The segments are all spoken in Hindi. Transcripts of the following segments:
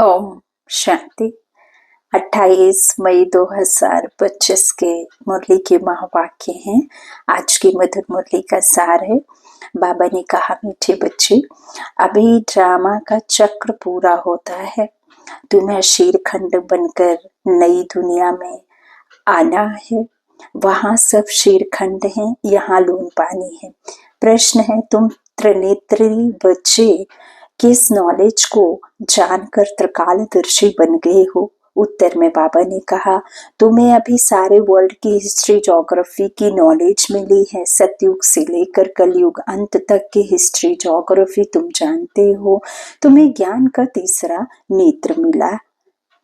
ओम शांति। 28 मई 2025 के मुरली के महावाक्य हैं। आज की मधुर मुरली का सार है। बाबा ने कहा, मीठे बच्चे, अभी ड्रामा का चक्र पूरा होता है। तुम्हें शीरखंड बनकर नई दुनिया में आना है। वहाँ सब शीरखंड हैं, यहाँ लून पानी है। प्रश्न है, तुम त्रिनेत्री बच्चे किस नॉलेज को जानकर त्रिकालदर्शी बन गए हो? उत्तर में बाबा ने कहा, तुम्हें अभी सारे वर्ल्ड की हिस्ट्री ज्योग्राफी की नॉलेज मिली है। सतयुग से लेकर कलयुग अंत तक की हिस्ट्री ज्योग्राफी तुम जानते हो। तुम्हें ज्ञान का तीसरा नेत्र मिला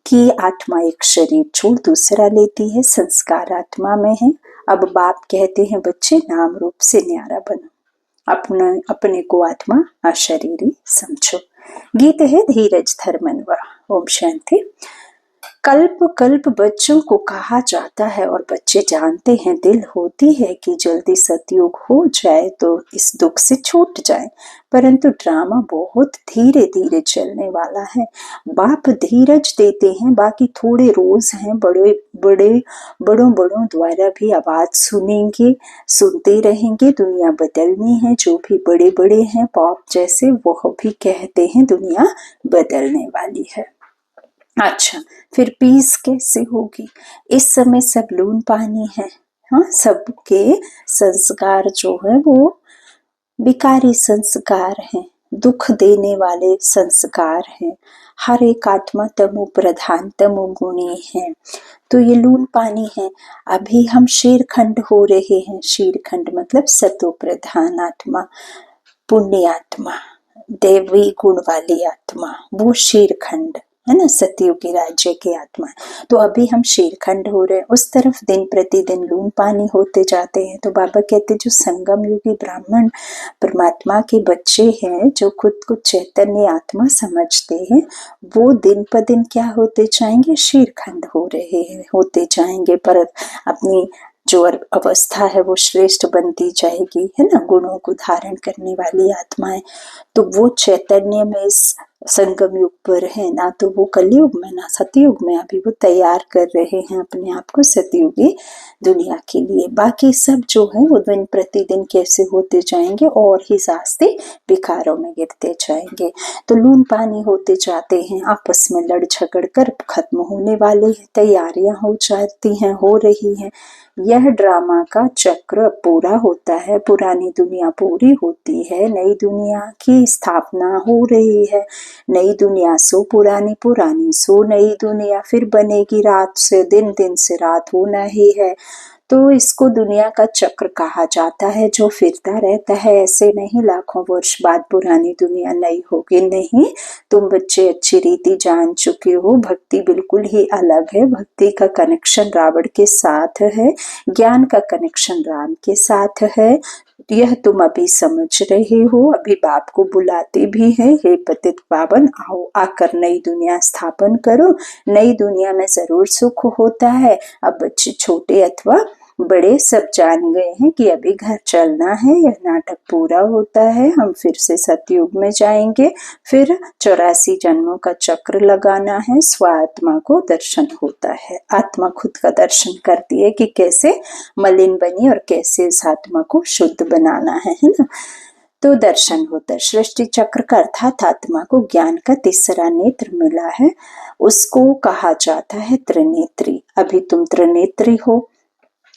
कि आत्मा एक शरीर छोड़ दूसरा लेती है, संस्कार आत्मा में है। अब बाप कहते हैं, बच्चे नाम रूप से न्यारा बनो, अपने को आत्मा अशरीरी समझो। गीत है धीरज धर्मन्वा। ओम शांति। कल्प कल्प बच्चों को कहा जाता है और बच्चे जानते हैं, दिल होती है कि जल्दी सतयुग हो जाए तो इस दुख से छूट जाए, परंतु ड्रामा बहुत धीरे धीरे चलने वाला है। बाप धीरज देते हैं, बाकी थोड़े रोज हैं। बड़ों द्वारा भी आवाज सुनेंगे, सुनते रहेंगे। दुनिया बदलनी है। जो भी बड़े बड़े हैं पॉप जैसे, वह भी कहते हैं दुनिया बदलने वाली है। अच्छा, फिर पीस कैसे होगी? इस समय सब लून पानी है। हाँ, सबके संस्कार जो है वो विकारी संस्कार हैं, दुख देने वाले संस्कार हैं। हर एक आत्मा तमो प्रधान तमोगुणी है, तो ये लून पानी है। अभी हम शीरखंड हो रहे हैं। शीरखंड मतलब सतो प्रधान आत्मा, पुण्य आत्मा, देवी गुण वाली आत्मा, वो शीरखंड है ना, सतयुगी राज्य की आत्मा। तो अभी हम शीरखंड हो रहे हैं, उस तरफ दिन प्रतिदिन लून पानी होते जाते हैं। तो बाबा कहते, जो संगम युगी ब्राह्मण परमात्मा के बच्चे हैं, जो खुद को चैतन्य आत्मा समझते हैं, वो दिन पर दिन क्या होते जाएंगे? शीरखंड हो रहे हैं, होते जाएंगे। पर अपनी जो अवस्था है वो श्रेष्ठ बनती जाएगी, है ना, गुणों को धारण करने वाली आत्माएं। तो वो चैतन्य में इस संगम युग पर है ना, तो वो कलयुग में ना सतयुग में अभी वो तैयार कर रहे हैं अपने आप को सतयुगी दुनिया के लिए। बाकी सब जो है वो दिन प्रतिदिन कैसे होते जाएंगे और ही जास्ती विकारों में गिरते जाएंगे। तो लून पानी होते जाते हैं, आपस में लड़ झगड़ कर खत्म होने वाले हैं, तैयारियां हो जाती हैं, हो रही हैं। यह ड्रामा का चक्र पूरा होता है। पुरानी दुनिया पूरी होती है, नई दुनिया की स्थापना हो रही है। नई दुनिया सो पुरानी, पुरानी सो नई दुनिया फिर बनेगी। रात से दिन, दिन से रात होना ही है। तो इसको दुनिया का चक्र कहा जाता है, जो फिरता रहता है। ऐसे नहीं लाखों वर्ष बाद पुरानी दुनिया नई होगी, नहीं। तुम बच्चे अच्छी रीति जान चुके हो, भक्ति बिल्कुल ही अलग है। भक्ति का कनेक्शन रावण के साथ है, ज्ञान का कनेक्शन राम के साथ है। यह तुम अभी समझ रहे हो। अभी बाप को बुलाते भी हैं, हे पतित पावन, आओ, आकर नई दुनिया स्थापन करो। नई दुनिया में जरूर सुख होता है। अब बच्चे छोटे अथवा बड़े सब जान गए हैं कि अभी घर चलना है, यह नाटक पूरा होता है, हम फिर से सतयुग में जाएंगे, फिर 84 जन्मों का चक्र लगाना है। स्वात्मा को दर्शन होता है, आत्मा खुद का दर्शन करती है कि कैसे मलिन बनी और कैसे इस आत्मा को शुद्ध बनाना है ना। तो दर्शन होता है। सृष्टि चक्र का अर्थात आत्मा को ज्ञान का तीसरा नेत्र मिला है, उसको कहा जाता है त्रिनेत्री। अभी तुम त्रिनेत्री हो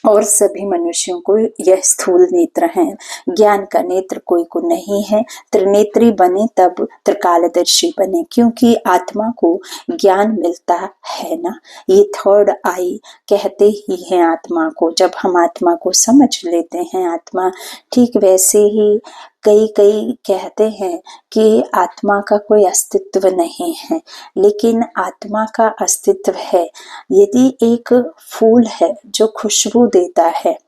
और सभी मनुष्यों को यह स्थूल नेत्र है, ज्ञान का नेत्र कोई को नहीं है। त्रिनेत्री बने तब त्रिकालदर्शी बने, क्योंकि आत्मा को ज्ञान मिलता है ना। ये थर्ड आई कहते ही हैं आत्मा को। जब हम आत्मा को समझ लेते हैं, आत्मा ठीक वैसे ही कई कहते हैं कि आत्मा का कोई अस्तित्व नहीं है, लेकिन आत्मा का अस्तित्व है। यदि एक फूल है जो खुशबू देता है,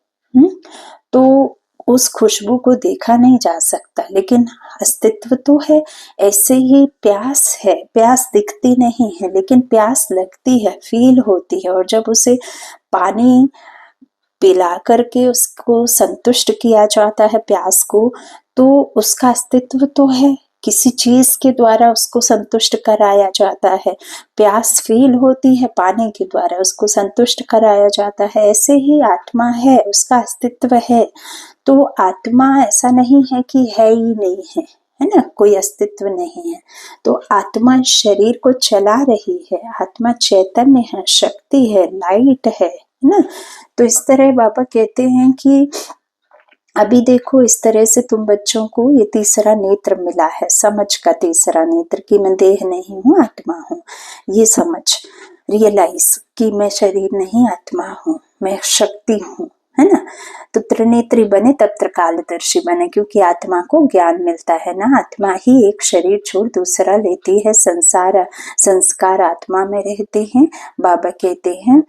तो उस खुशबू को देखा नहीं जा सकता, लेकिन अस्तित्व तो है। ऐसे ही प्यास है, प्यास दिखती नहीं है लेकिन प्यास लगती है, फील होती है। और जब उसे पानी पिला करके उसको संतुष्ट किया जाता है प्यास को, तो उसका अस्तित्व तो है किसी चीज के द्वारा उसको संतुष्ट कराया जाता है, प्यास फील होती है पाने के द्वारा उसको संतुष्ट कराया जाता है। ऐसे ही आत्मा है, उसका अस्तित्व है। तो आत्मा ऐसा नहीं है कि है ही नहीं है ना, कोई अस्तित्व नहीं है। तो आत्मा शरीर को चला रही है, आत्मा चैतन्य है, शक्ति है, लाइट है ना। तो इस तरह बाबा कहते हैं कि अभी देखो इस तरह से तुम बच्चों को ये तीसरा नेत्र मिला है, समझ का तीसरा नेत्र, कि मैं देह नहीं हूँ आत्मा हूँ। ये समझ, रियलाइज कि मैं शरीर नहीं आत्मा हूँ, मैं शक्ति हूँ, है ना। तो त्रिनेत्री बने तब त्रिकालदर्शी बने, क्योंकि आत्मा को ज्ञान मिलता है ना। आत्मा ही एक शरीर छोड़ दूसरा लेती है, संस्कार आत्मा में रहते हैं। बाबा कहते हैं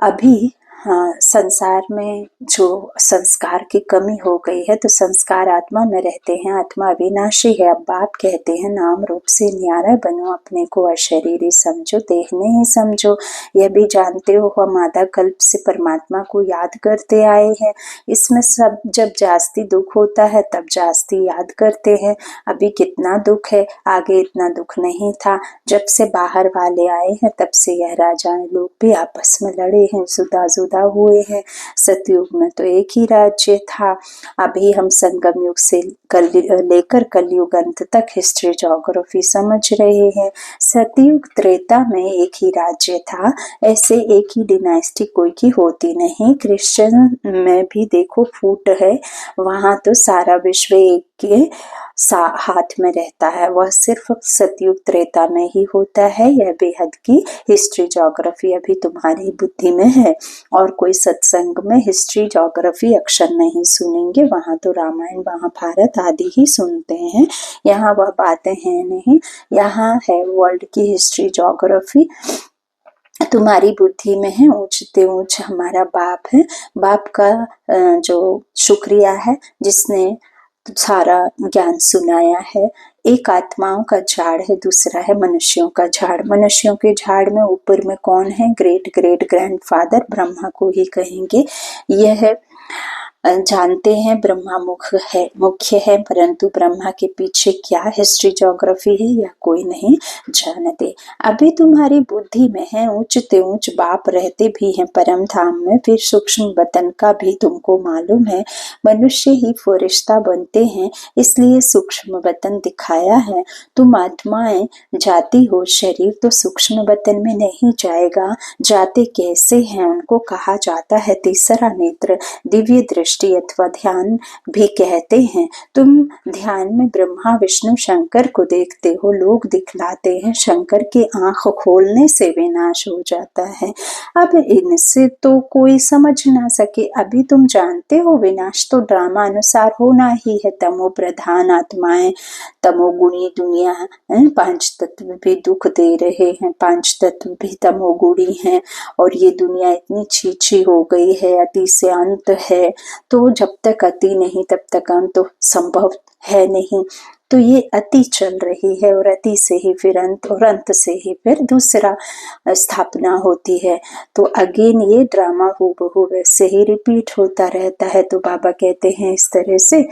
अभी संसार में जो संस्कार की कमी हो गई है, तो संस्कार आत्मा में रहते हैं। आत्मा अविनाशी है। अब बाप कहते हैं नाम रूप से न्यारा बनो, अपने को अशरीरी समझो, देह नहीं समझो। यह भी जानते हो हम आधा कल्प से परमात्मा को याद करते आए हैं। इसमें सब जब जास्ती दुख होता है तब जास्ती याद करते हैं। अभी कितना दुख है, आगे इतना दुख नहीं था। जब से बाहर वाले आए हैं तब से यह राजा लोग भी आपस में लड़े हैं, जुदा जुदा हुए हैं। सतयुग में तो एक ही राज्य था। अभी हम संगम युग से लेकर कलयुग अंत तक हिस्ट्री ज्योग्राफी समझ रहे हैं। सतयुग त्रेता में एक ही राज्य था। ऐसे एक ही डिनास्टी कोई की होती नहीं। क्रिश्चियन में भी देखो फूट है, वहां तो सारा विश्व एक के हाथ में रहता है। वह सिर्फ सतयुग त्रेता में ही होता है। यह बेहद की हिस्ट्री ज्योग्राफी अभी तुम्हारी बुद्धि में है। और कोई सत्संग में हिस्ट्री ज्योग्राफी अक्षर नहीं सुनेंगे, वहां तो रामायण महाभारत आदि ही सुनते हैं। यहाँ वह बातें हैं नहीं, यहाँ है वर्ल्ड की हिस्ट्री ज्योग्राफी। तुम्हारी बुद्धि में है। ऊंचते ऊंच हमारा बाप है। बाप का जो शुक्रिया है जिसने सारा ज्ञान सुनाया है। एक आत्माओं का झाड़ है, दूसरा है मनुष्यों का झाड़। मनुष्यों के झाड़ में ऊपर में कौन है? ग्रेट ग्रेट ग्रैंडफादर ब्रह्मा को ही कहेंगे। यह जानते हैं ब्रह्मा मुख्य है, परंतु ब्रह्मा के पीछे क्या हिस्ट्री ज्योग्राफी है यह कोई नहीं जानते। अभी तुम्हारी बुद्धि में है ऊंचते ऊंच बाप रहते भी हैं परम धाम में। फिर सूक्ष्म वतन का भी तुमको मालूम है। मनुष्य ही फरिश्ता बनते हैं, इसलिए सूक्ष्म वतन दिखाया है। तुम आत्माएं जाती हो, शरीर तो सूक्ष्म वतन में नहीं जाएगा। जाते कैसे हैं उनको कहा जाता है तीसरा नेत्र, दिव्य दृष्टि अथवा ध्यान भी कहते हैं। तुम ध्यान में ब्रह्मा विष्णु शंकर को देखते हो। लोग दिखलाते हैं शंकर की आंख खोलने से विनाश हो जाता है। अब इनसे तो कोई समझ ना सके। अभी तुम जानते हो विनाश तो ड्रामा अनुसार होना ही है। तमो प्रधान आत्माएं, तमोगुणी दुनिया, पांच तत्व भी दुख दे रहे हैं, पांच तत्व भी तमोगुणी हैं। और ये दुनिया इतनी छीछी हो गई है, अति से अंत है। तो जब तक अति नहीं तब तक अंत तो संभव है नहीं। तो ये अति चल रही है और अति से ही फिर अंत और अंत से ही फिर दूसरा स्थापना होती है। तो अगेन ये ड्रामा हूबहू वैसे ही रिपीट होता रहता है। तो बाबा कहते हैं इस तरह से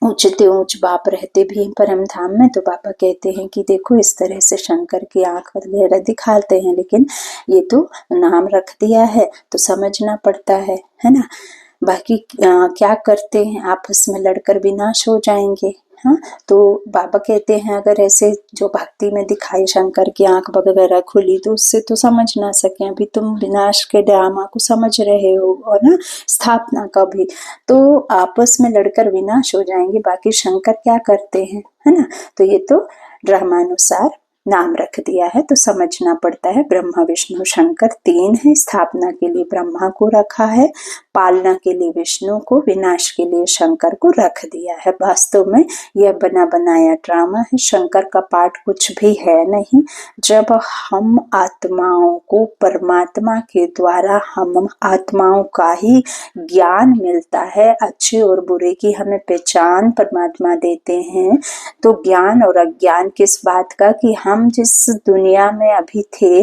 ऊंचते ऊंच बाप रहते भी परम धाम में। तो बाबा कहते हैं कि देखो इस तरह से शंकर की आंख वगैरह दिखाते हैं, लेकिन ये तो नाम रख दिया है तो समझना पड़ता है ना। बाकी क्या करते हैं, आपस में लड़कर विनाश हो जाएंगे। हाँ, तो बाबा कहते हैं अगर ऐसे जो भक्ति में दिखाई शंकर की आंख वगैरह खुली तो उससे तो समझ ना सके। अभी तुम विनाश के ड्रामा को समझ रहे हो और ना स्थापना का भी, तो आपस में लड़कर विनाश हो जाएंगे। बाकी शंकर क्या करते हैं, है ना। तो ये तो ड्रामानुसार नाम रख दिया है तो समझना पड़ता है। ब्रह्मा विष्णु शंकर तीन है। स्थापना के लिए ब्रह्मा को रखा है, पालना के लिए विष्णु को, विनाश के लिए शंकर को रख दिया है। वास्तव में यह बना बनाया ड्रामा है। शंकर का पाठ कुछ भी है नहीं। जब हम आत्माओं को परमात्मा के द्वारा हम आत्माओं का ही ज्ञान मिलता है, अच्छे और बुरे की हमें पहचान परमात्मा देते हैं। तो ज्ञान और अज्ञान किस बात का कि हम हम जिस दुनिया में अभी थे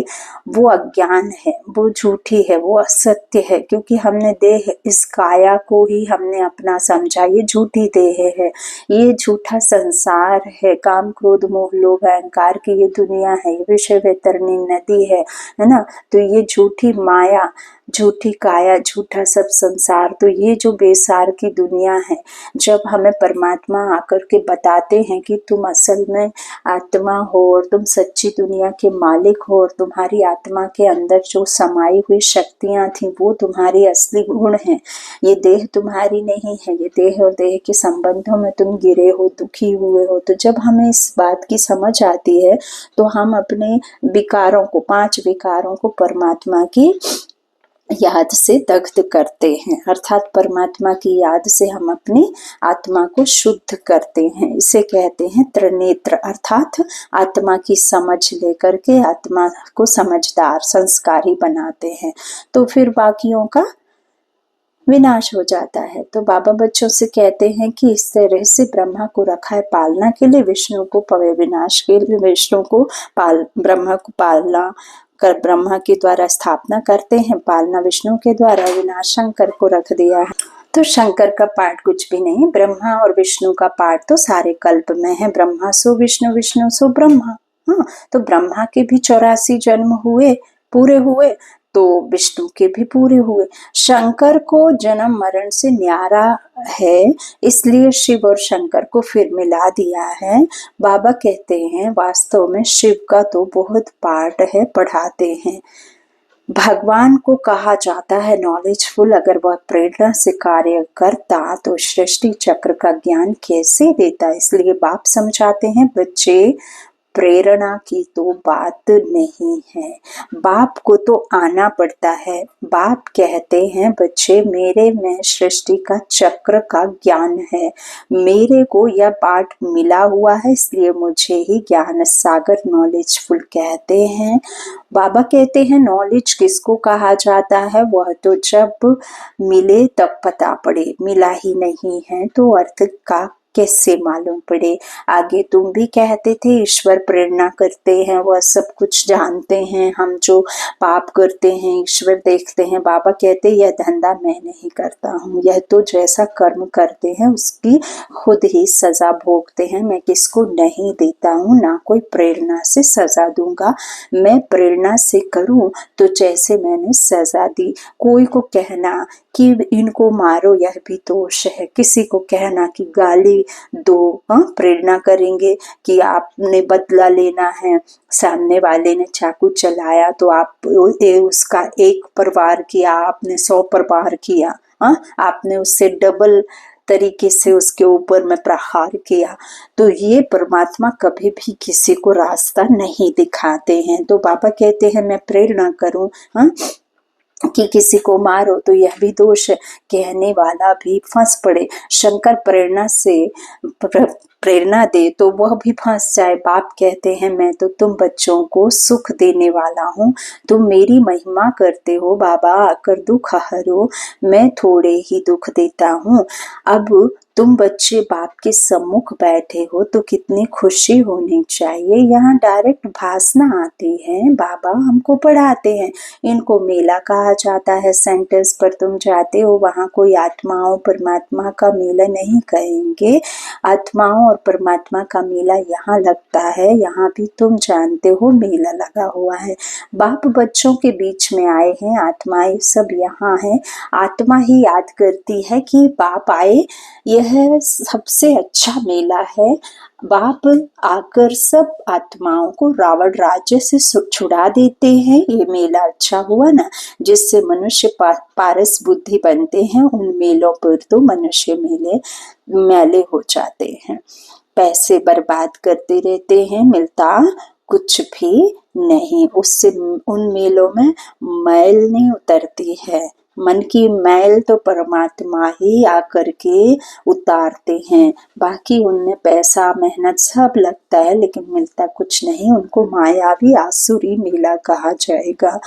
वो अज्ञान है, वो झूठी है, वो असत्य है, क्योंकि हमने देह, इस काया को ही हमने अपना समझा। ये झूठी देह है, ये झूठा संसार है, काम क्रोध मोह लोभ अहंकार की ये दुनिया है, ये विषय वैतरणी नदी है ना। तो ये झूठी माया, झूठी काया, झूठा सब संसार, तो ये जो बेसार की दुनिया है, जब हमें परमात्मा आकर के बताते हैं कि तुम असल में आत्मा हो और तुम सच्ची दुनिया के मालिक हो, और तुम्हारी आत्मा के अंदर जो समाई हुई शक्तियां थी वो तुम्हारी असली गुण हैं, ये देह तुम्हारी नहीं है, ये देह और देह के संबंधों में तुम गिरे हो, दुखी हुए हो। तो जब हमें इस बात की समझ आती है तो हम अपने विकारों को, 5 विकारों को परमात्मा की याद से दग्ध करते हैं, अर्थात परमात्मा की याद से हम अपनी आत्मा को शुद्ध करते हैं। इसे कहते हैं त्रिनेत्र, अर्थात आत्मा की समझ लेकर के आत्मा को समझदार, संस्कारी बनाते हैं, तो फिर बाकियों का विनाश हो जाता है। तो बाबा बच्चों से कहते हैं कि इस तरह से ब्रह्मा को रखा है पालना के लिए, विष्णु को पवे विनाश के लिए, विष्णु को ब्रह्मा को पालना कर ब्रह्मा के द्वारा स्थापना करते हैं, पालना विष्णु के द्वारा, विनाश शंकर को रख दिया है। तो शंकर का पाठ कुछ भी नहीं, ब्रह्मा और विष्णु का पाठ तो सारे कल्प में है, ब्रह्मा सो विष्णु, विष्णु सो ब्रह्मा। हाँ, तो ब्रह्मा के भी 84 जन्म हुए, पूरे हुए, तो विष्णु के भी पूरे हुए। शंकर को जन्म मरण से न्यारा है, इसलिए शिव और शंकर को फिर मिला दिया है। बाबा कहते हैं वास्तव में शिव का तो बहुत पार्ट है, पढ़ाते हैं। भगवान को कहा जाता है नॉलेजफुल, अगर वह प्रेरणा से कार्य करता तो सृष्टि चक्र का ज्ञान कैसे देता। इसलिए बाप समझाते हैं बच्चे, प्रेरणा की तो बात नहीं है, बाप को तो आना पड़ता है। बाप कहते हैं बच्चे, मेरे में सृष्टि का चक्र का ज्ञान है, मेरे को यह पाठ मिला हुआ है, इसलिए मुझे ही ज्ञान सागर नॉलेजफुल कहते हैं। बाबा कहते हैं नॉलेज किसको कहा जाता है, वह तो जब मिले तब पता पड़े, मिला ही नहीं है तो अर्थ का कैसे मालूम पड़े। आगे तुम भी कहते थे ईश्वर प्रेरणा करते हैं, वह सब कुछ जानते हैं, हम जो पाप करते हैं ईश्वर देखते हैं। बाबा कहते यह धंधा मैं नहीं करता हूँ, यह तो जैसा कर्म करते हैं उसकी खुद ही सजा भोगते हैं, मैं किसको नहीं देता हूँ, ना कोई प्रेरणा से सजा दूंगा। मैं प्रेरणा से करूँ तो जैसे मैंने सजा दी, कोई को कहना कि इनको मारो यह भी दोष है, किसी को कहना कि गाली दो, प्रेरणा करेंगे कि आपने बदला लेना है, सामने वाले ने चाकू चलाया तो आप उसका एक प्रहार किया, आपने 100 प्रहार किया, आपने उससे डबल तरीके से उसके ऊपर में प्रहार किया। तो ये परमात्मा कभी भी किसी को रास्ता नहीं दिखाते हैं। तो बाबा कहते हैं मैं प्रेरणा करूं कि किसी को मारो तो यह भी दोष है, कहने वाला भी फंस पड़े। शंकर प्रेरणा से प्रेरणा दे तो वह भी फंस जाए। बाप कहते हैं मैं तो तुम बच्चों को सुख देने वाला हूँ, तुम मेरी महिमा करते हो बाबा, आकर दुख हरो, मैं थोड़े ही दुख देता हूँ। अब तुम बच्चे बाप के सम्मुख बैठे हो तो कितनी खुशी होनी चाहिए। यहाँ डायरेक्ट भाषण आती है, बाबा हमको पढ़ाते हैं। इनको मेला कहा जाता है, सेंटर्स पर तुम जाते हो वहाँ कोई आत्माओं परमात्मा का मेला नहीं कहेंगे, आत्माओं और परमात्मा का मेला यहाँ लगता है। यहाँ भी तुम जानते हो मेला लगा हुआ है, बाप बच्चों के बीच में आए हैं, आत्माएं सब यहाँ है। आत्मा ही याद करती है कि बाप आए, यह सबसे अच्छा मेला है। बाप आकर सब आत्माओं को रावण राज्य से छुड़ा देते हैं। ये मेला अच्छा हुआ ना, जिससे मनुष्य पारस बुद्धि बनते हैं। उन मेलों पर तो मनुष्य मैले हो जाते हैं, पैसे बर्बाद करते रहते हैं, मिलता कुछ भी नहीं। उससे उन मेलों में मैल नहीं उतरती है, मन की मैल तो परमात्मा ही आकर के उतारते हैं। बाकी उनमें पैसा मेहनत सब लगता है लेकिन मिलता कुछ नहीं, उनको मायावी आसुरी मेला कहा जाएगा।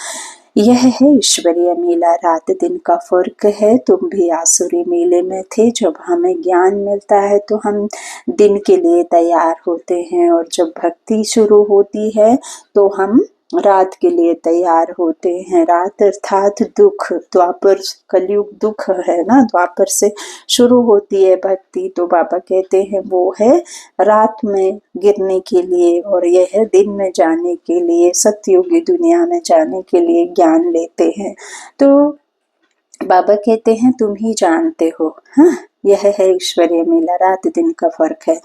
यह है ईश्वरीय मेला, रात दिन का फर्क है। तुम भी आसुरी मेले में थे। जब हमें ज्ञान मिलता है तो हम दिन के लिए तैयार होते हैं, और जब भक्ति शुरू होती है तो हम रात के लिए तैयार होते हैं। रात अर्थात दुख, द्वापर कलयुग दुख है ना, द्वापर से शुरू होती है भक्ति। तो बाबा कहते हैं वो है रात में गिरने के लिए, और यह है दिन में जाने के लिए, सतयुगी दुनिया में जाने के लिए ज्ञान लेते हैं। तो बाबा कहते हैं तुम ही जानते हो। हाँ, यह है ईश्वरीय मेला, रात दिन का फर्क है।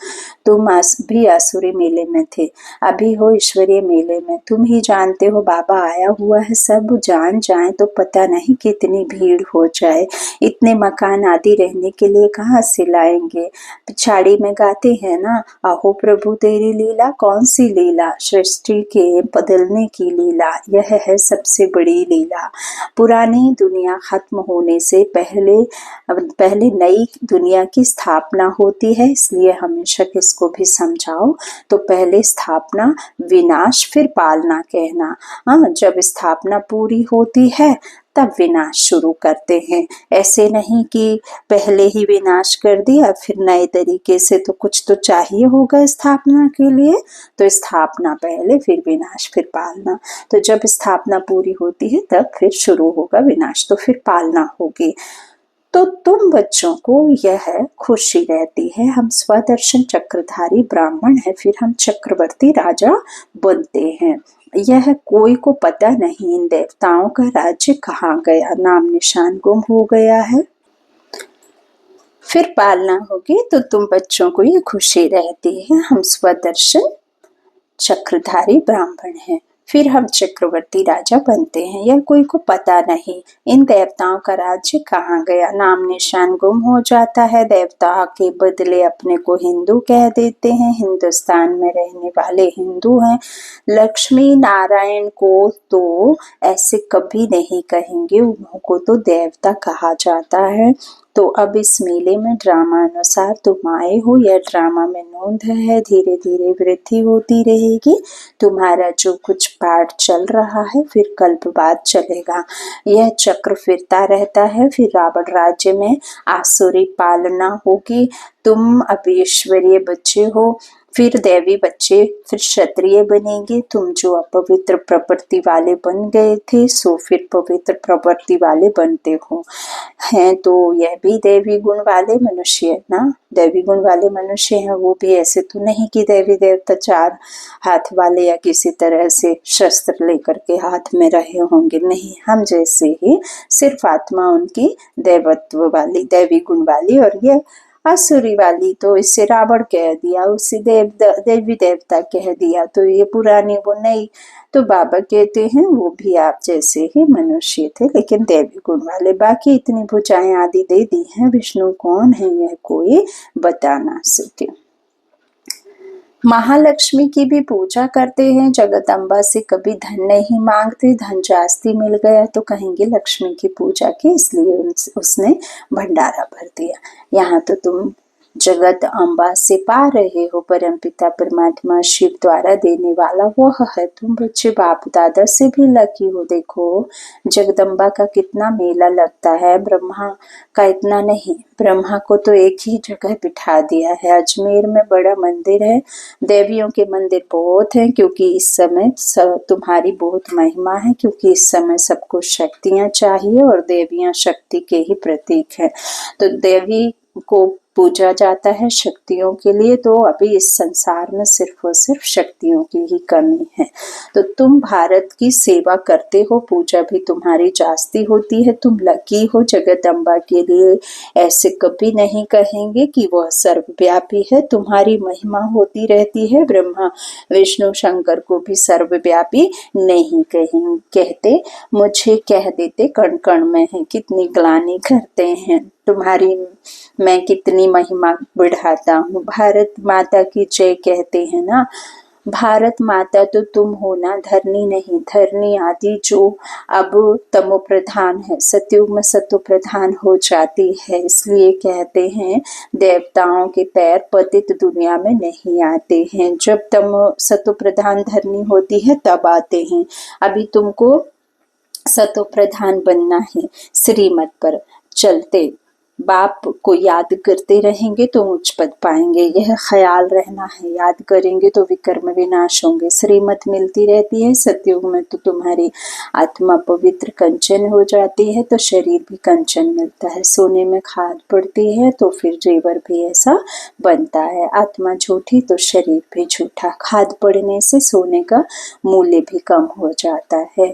तुम भी आसुरी मेले में थे, अभी हो ईश्वरीय मेले में। तुम ही जानते हो बाबा आया हुआ है, सब जान जाए तो पता नहीं कितनी भीड़ हो जाए। इतने मकान आदि रहने के लिए कहाँ से लाएंगे। पिछाड़ी में गाते हैं ना, आहो प्रभु तेरी लीला, कौन सी लीला, सृष्टि के बदलने की लीला। यह है सबसे बड़ी लीला। पुरानी दुनिया खत्म होने से पहले नई दुनिया की स्थापना होती है, इसलिए हमेशा किसको भी समझाओ तो पहले स्थापना, विनाश, फिर पालना कहना। हाँ, जब स्थापना पूरी होती है तब विनाश शुरू करते हैं। ऐसे नहीं कि पहले ही विनाश कर दिया फिर नए तरीके से, तो कुछ तो चाहिए होगा स्थापना के लिए। तो स्थापना पहले, फिर विनाश, फिर पालना। तो जब स्थापना पूरी होती है तब फिर शुरू होगा विनाश, तो फिर पालना होगी। तो तुम बच्चों को यह खुशी रहती है, हम स्वदर्शन चक्रधारी ब्राह्मण हैं, फिर हम चक्रवर्ती राजा बनते हैं। यह कोई को पता नहीं इन देवताओं का राज्य कहाँ गया, नाम निशान गुम हो गया है। फिर पालना होगी, तो तुम बच्चों को ये खुशी रहती है, हम स्वदर्शन चक्रधारी ब्राह्मण हैं, फिर हम चक्रवर्ती राजा बनते हैं। यह कोई को पता नहीं इन देवताओं का राज्य कहाँ गया, नाम निशान गुम हो जाता है। देवता के बदले अपने को हिंदू कह देते हैं, हिंदुस्तान में रहने वाले हिंदू हैं। लक्ष्मी नारायण को तो ऐसे कभी नहीं कहेंगे, उनको तो देवता कहा जाता है। तो अब इस मेले में ड्रामा अनुसार तुम आए हो, यह ड्रामा में नोंद है, धीरे धीरे वृद्धि होती रहेगी। तुम्हारा जो कुछ पाठ चल रहा है फिर कल्प बाद चलेगा। यह चक्र फिरता रहता है। फिर रावण राज्य में आसुरी पालना होगी। तुम अब ईश्वरीय बच्चे हो, फिर देवी बच्चे, फिर क्षत्रिय बनेंगे। तुम जो अपवित्र प्रवृत्ति वाले बन गए थे सो फिर पवित्र प्रवृत्ति वाले बनते हो हैं। तो यह भी देवी गुण वाले मनुष्य ना, देवी गुण वाले मनुष्य हैं। वो भी ऐसे तो नहीं कि देवी देवता चार हाथ वाले या किसी तरह से शस्त्र लेकर के हाथ में रहे होंगे, नहीं, हम जैसे ही, सिर्फ आत्मा उनकी देवत्व वाली, देवी गुण वाली, और ये आसुरी वाली। तो इसे रावण कह दिया, उसे देवी देवता कह दिया, तो ये पुरानी वो नई। तो बाबा कहते हैं वो भी आप जैसे ही मनुष्य थे, लेकिन देवी गुण वाले। बाकी इतनी भुजाएं आदि दे दी हैं, विष्णु कौन है यह कोई बता ना सके। महालक्ष्मी की भी पूजा करते हैं, जगदम्बा से कभी धन नहीं मांगते। धन जास्ती मिल गया तो कहेंगे लक्ष्मी की पूजा की, इसलिए उसने भंडारा भर दिया। यहाँ तो तुम जगत अम्बा से पा रहे हो, परमपिता परमात्मा शिव द्वारा देने वाला वह है। तुम बच्चे बाप दादा से भी लकी हो। देखो जगदम्बा का कितना मेला लगता है, ब्रह्मा का इतना नहीं। ब्रह्मा को तो एक ही जगह बिठा दिया है। अजमेर में बड़ा मंदिर है, देवियों के मंदिर बहुत हैं, क्योंकि इस समय तुम्हारी बहुत महिमा है, क्योंकि इस समय सबको शक्तियां चाहिए और देवियां शक्ति के ही प्रतीक है। तो देवी को पूजा जाता है शक्तियों के लिए। तो अभी इस संसार में सिर्फ और सिर्फ शक्तियों की ही कमी है। तो तुम भारत की सेवा करते हो, पूजा भी तुम्हारी जास्ती होती है। तुम लकी हो, जगदम्बा के लिए ऐसे कभी नहीं कहेंगे कि वह सर्वव्यापी है। तुम्हारी महिमा होती रहती है। ब्रह्मा विष्णु शंकर को भी सर्वव्यापी नहीं कहते, मुझे कह देते कण कण में है। कितनी ग्लानि करते हैं तुम्हारी, मैं कितनी महिमा बढ़ाता हूँ। भारत माता की जय कहते हैं ना। भारत माता तो तुम हो ना, धरनी नहीं। धरनी आदि जो अब तमो प्रधान है, सतयुग में सतो प्रधान हो जाती है। इसलिए कहते हैं देवताओं के पैर पतित दुनिया में नहीं आते हैं, जब तमो सतो प्रधान धरनी होती है तब आते हैं। अभी तुमको सतो प्रधान बनना है, श्रीमत पर चलते बाप को याद करते रहेंगे तो उच्च पद पाएंगे। यह ख्याल रहना है, याद करेंगे तो विकर्म विनाश होंगे। श्रीमत मिलती रहती है, सतयुग में तो तुम्हारी आत्मा पवित्र कंचन हो जाती है तो शरीर भी कंचन मिलता है। सोने में खाद पड़ती है तो फिर जेवर भी ऐसा बनता है। आत्मा झूठी तो शरीर भी झूठा। खाद पड़ने से सोने का मूल्य भी कम हो जाता है।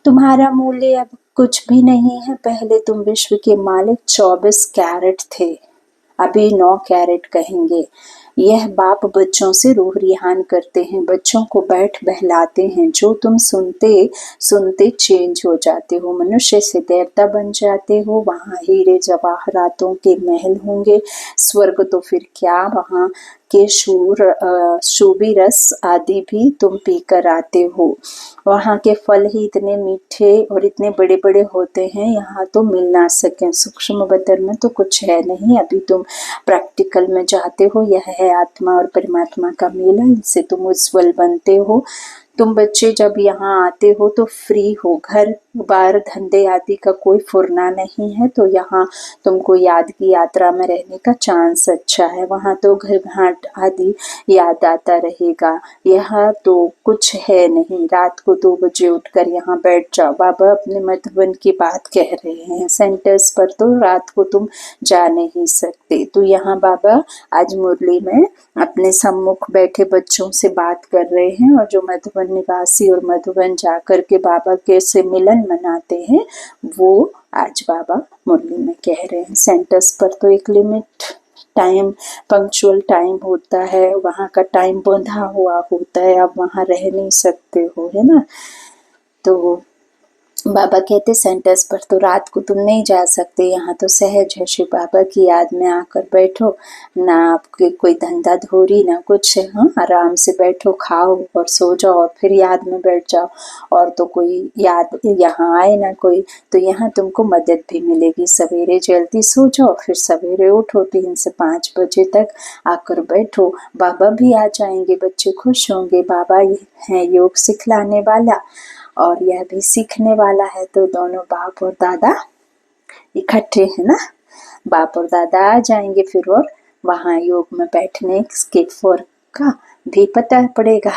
तुम्हारा मूल्य अब कुछ भी नहीं है। पहले तुम विश्व के मालिक 24 कैरेट थे, अभी 9 कैरेट कहेंगे। यह बाप बच्चों से रूह रिहान करते हैं, बच्चों को बैठ बहलाते हैं। जो तुम सुनते सुनते चेंज हो जाते हो, मनुष्य से देवता बन जाते हो। वहाँ हीरे जवाहरातों के महल होंगे। स्वर्ग तो फिर क्या, वहाँ के शूबी रस आदि भी तुम पीकर आते हो। वहाँ के फल ही इतने मीठे और इतने बड़े बड़े होते हैं, यहाँ तो मिल ना सके। सूक्ष्म बदर में तो कुछ है नहीं, अभी तुम प्रैक्टिकल में जाते हो। यह है आत्मा और परमात्मा का मेला, इनसे तुम उज्जवल बनते हो। तुम बच्चे जब यहाँ आते हो तो फ्री हो, घर बार धंधे आदि का कोई फुरना नहीं है, तो यहाँ तुमको याद की यात्रा में रहने का चांस अच्छा है। वहाँ तो घर घाट आदि याद आता रहेगा, यहाँ तो कुछ है नहीं। रात को 2 बजे उठकर यहाँ बैठ जाओ। बाबा अपने मधुबन की बात कह रहे हैं। सेंटर्स पर तो रात को तुम जा नहीं सकते, तो यहाँ बाबा आज मुरली में अपने सम्मुख बैठे बच्चों से बात कर रहे हैं, और जो मधुबन निवासी और मधुबन जाकर के बाबा के से मिलन मनाते हैं, वो आज बाबा मुरली में कह रहे हैं। सेंटर्स पर तो एक लिमिट टाइम, पंक्चुअल टाइम होता है, वहाँ का टाइम बंधा हुआ होता है, आप वहाँ रह नहीं सकते हो, है ना। तो बाबा कहते सेंटर्स पर तो रात को तुम नहीं जा सकते, यहाँ तो सहज है। शिव बाबा की याद में आकर बैठो, ना आपके कोई धंधा धोरी ना कुछ है। हाँ, आराम से बैठो, खाओ और सो जाओ और फिर याद में बैठ जाओ। और तो कोई याद यहाँ आए ना कोई, तो यहाँ तुमको मदद भी मिलेगी। सवेरे जल्दी सो जाओ, फिर सवेरे उठो, 3 से 5 बजे तक आकर बैठो। बाबा भी आ जाएंगे, बच्चे खुश होंगे। बाबा है योग सिखलाने वाला और यह भी सीखने वाला है, तो दोनों बाप और दादा इकट्ठे है ना। बाप और दादा आ जाएंगे फिर, और वहाँ योग में बैठने के फर्क का भी पता पड़ेगा।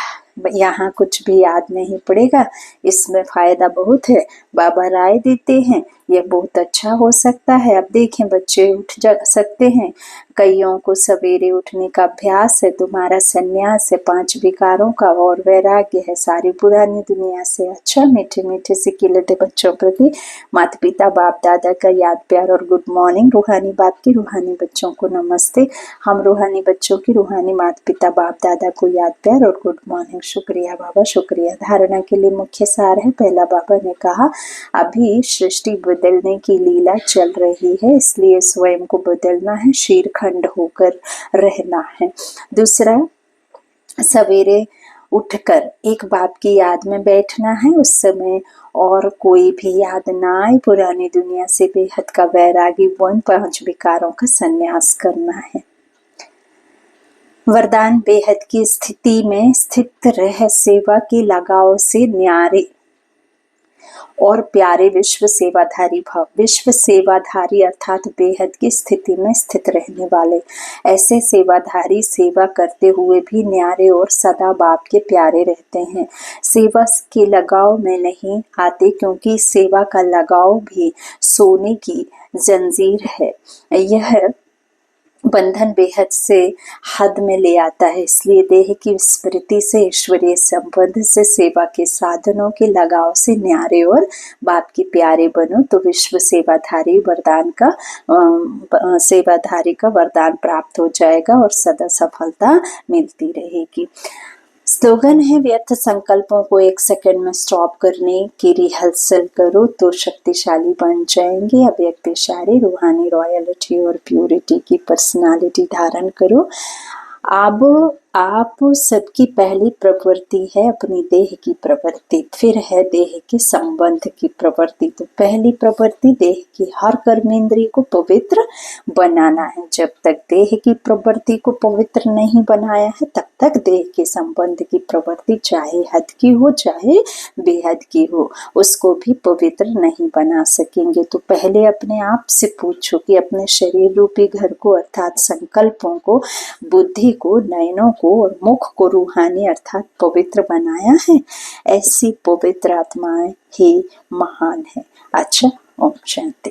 यहाँ कुछ भी याद नहीं पड़ेगा, इसमें फायदा बहुत है। बाबा राय देते हैं, यह बहुत अच्छा हो सकता है। अब देखें, बच्चे उठ जा सकते हैं, कईयों को सवेरे उठने का अभ्यास है। तुम्हारा संन्यास है 5 विकारों का और वैराग्य है सारी पुरानी दुनिया से। अच्छा, मीठे मीठे से खिलते बच्चों प्रति माता पिता बाप दादा का याद प्यार और गुड मॉर्निंग। रूहानी बाप की रूहानी बच्चों को नमस्ते। हम रूहानी बच्चों की रूहानी माता पिता बाप दादा को याद प्यार और गुड मॉर्निंग। शुक्रिया बाबा, शुक्रिया। धारणा के लिए मुख्य सार है। पहला, बाबा ने कहा अभी सृष्टि बदलने की लीला चल रही है, इसलिए स्वयं को बदलना है, शीरखंड होकर रहना है। दूसरा, सवेरे उठकर एक बाप की याद में बैठना है, उस समय और कोई भी याद ना आए। पुरानी दुनिया से बेहद का वैरागी बन 5 विकारों का संन्यास करना है। वरदान, बेहद की स्थिति में स्थित रह सेवा के लगाव से न्यारे और प्यारे विश्व सेवाधारी भाव। विश्व सेवाधारी अर्थात बेहद की स्थिति में स्थित रहने वाले। ऐसे सेवाधारी सेवा करते हुए भी न्यारे और सदा बाप के प्यारे रहते हैं। सेवा के लगाव में नहीं आते, क्योंकि सेवा का लगाव भी सोने की जंजीर है। यह बंधन बेहद से हद में ले आता है, इसलिए देह की स्मृति से, ईश्वरीय संबंध से, सेवा के साधनों के लगाव से न्यारे और बाप के प्यारे बनो, तो विश्व सेवाधारी का वरदान प्राप्त हो जाएगा और सदा सफलता मिलती रहेगी। स्लोगन है, व्यर्थ संकल्पों को 1 सेकंड में स्टॉप करने की रिहर्सल करो तो शक्तिशाली बन जाएंगे। अव्यक्तिशाली रूहानी रॉयल्टी और प्यूरिटी की पर्सनालिटी धारण करो। अब आप सबकी पहली प्रवृत्ति है अपनी देह की प्रवृत्ति, फिर है देह के संबंध की प्रवृत्ति। तो पहली प्रवृत्ति देह की हर कर्मेंद्रिय को पवित्र बनाना है। जब तक देह की प्रवृत्ति को पवित्र नहीं बनाया है, तब तक देह के संबंध की प्रवृत्ति चाहे हद की हो चाहे बेहद की हो, उसको भी पवित्र नहीं बना सकेंगे। तो पहले अपने आप से पूछो कि अपने शरीर रूपी घर को अर्थात संकल्पों को, बुद्धि को, नयनों को और मुख को रूहानी अर्थात पवित्र बनाया है। ऐसी पवित्र आत्माएं ही महान है। अच्छा, ओम शांति।